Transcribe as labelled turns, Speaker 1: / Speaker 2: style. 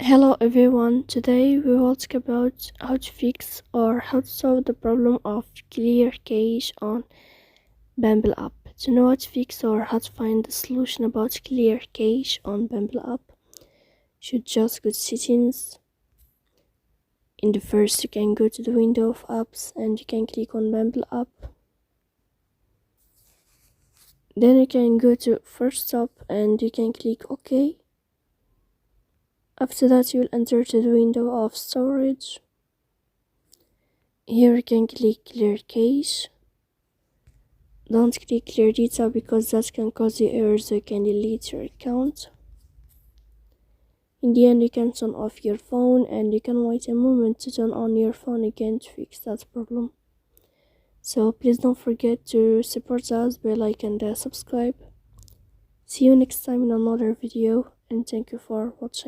Speaker 1: Hello everyone, today we will talk about how to fix or how to solve the problem of clear cache on Bumble app. To know how to fix or how to find the solution about clear cache on Bumble app, you should just go to settings. In the first you can go to the window of apps and you can click on Bumble app. Then you can go to first stop and you can click OK. After that you will enter to the window of storage. Here you can click clear cache. Don't click clear data because that can cause you errors, so you can delete your account. In the end you can turn off your phone and you can wait a moment to turn on your phone again to fix that problem. So please don't forget to support us by like and subscribe. See you next time in another video and thank you for watching.